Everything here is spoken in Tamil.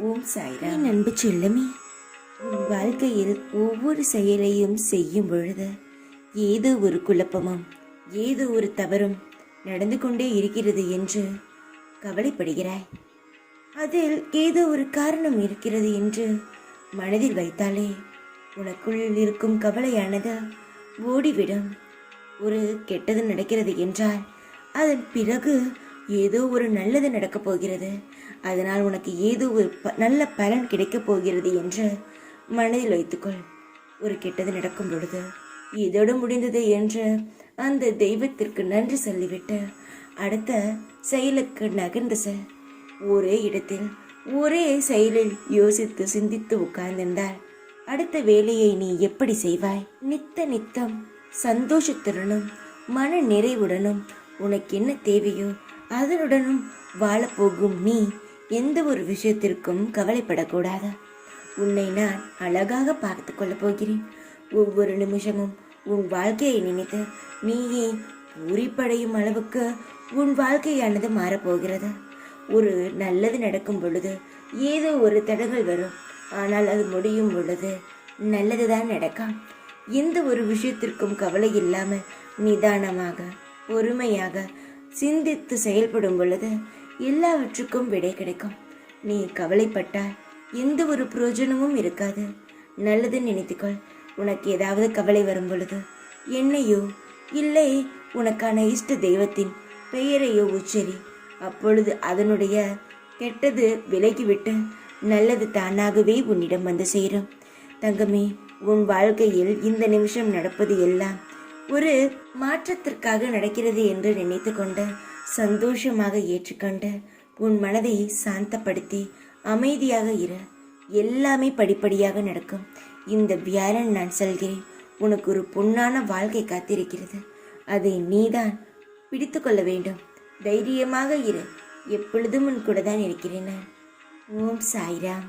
ஓம் சாய்ராம். அன்பு செல்லமே, உன் வாழ்க்கையில் ஒவ்வொரு செயலையும் செய்யும் பொழுது ஏதோ ஒரு குழப்பமும் ஏதோ ஒரு தவறும் நடந்து கொண்டே இருக்கிறது என்று கவலைப்படுகிறாய். அதில் ஏதோ ஒரு காரணம் இருக்கிறது என்று மனதில் வைத்தாலே உனக்குள் இருக்கும் கவலையானது ஓடிவிடும். ஒரு கெட்டது நடக்கிறது என்றால் அதன் பிறகு ஏதோ ஒரு நல்லது நடக்கப் போகிறது, அதனால் உனக்கு ஏதோ ஒரு நல்ல பலன் கிடைக்கப் போகிறது என்று மனதில் வைத்துக்கொள். ஒரு கெட்டது நடக்கும் பொழுது இதோடு முடிந்தது என்று அந்த தெய்வத்திற்கு நன்றி சொல்லிவிட்டு அடுத்த செயலுக்கு நகர்ந்து செல். ஒரே இடத்தில் ஒரே செயலில் யோசித்து சிந்தித்து உட்கார்ந்திருந்தால் அடுத்த வேலையை நீ எப்படி செய்வாய்? நித்தம் சந்தோஷத்துடனும் மன நிறைவுடனும் உனக்கு என்ன தேவையோ அதனுடனும் வாழப்போகும் நீ எந்த ஒரு விஷயத்திற்கும் கவலைப்படக்கூடாது. உன்னை நான் அழகாக பார்த்து கொள்ளப் போகிறேன். ஒவ்வொரு நிமிஷமும் உன் வாழ்க்கையை நினைத்து நீயே பூரிப்படையும் அளவுக்கு உன் வாழ்க்கையானது மாறப்போகிறது. ஒரு நல்லது நடக்கும் பொழுது ஏதோ ஒரு தடங்கள் வரும், ஆனால் அது முடியும் பொழுது நல்லதுதான் நடக்கும். எந்த ஒரு விஷயத்திற்கும் கவலை இல்லாமல் நிதானமாக பொறுமையாக சிந்தித்து செயல்படும் பொழுது எல்லாவற்றுக்கும் விடை கிடைக்கும். நீ கவலைப்பட்டால் எந்த ஒரு பிரயோஜனமும் இருக்காது. நல்லது நினைத்துக்கொள். உனக்கு ஏதாவது கவலை வரும் பொழுது என்னையோ இல்லை உனக்கான இஷ்ட தெய்வத்தின் பெயரையோ உச்சரி. அப்பொழுது அதனுடைய கெட்டது விலகிவிட்டு நல்லது தானாகவே உன்னிடம் வந்து சேரும். தங்கமே, உன் வாழ்க்கையில் இந்த நிமிஷம் நடப்பது எல்லாம் ஒரு மாற்றத்திற்காக நடக்கிறது என்று நினைத்து கொண்டு சந்தோஷமாக ஏற்றுக்கொண்டு உன் மனதை சாந்தப்படுத்தி அமைதியாக இரு. எல்லாமே படிப்படியாக நடக்கும். இந்த வியாழன் நான் சொல்கிறேன், உனக்கு ஒரு பொன்னான வாழ்க்கை காத்திருக்கிறது. அதை நீதான் பிடித்து கொள்ள வேண்டும். தைரியமாக இரு. எப்பொழுதும் உன் கூட தான் இருக்கிறேன். ஓம் சாய்ராம்.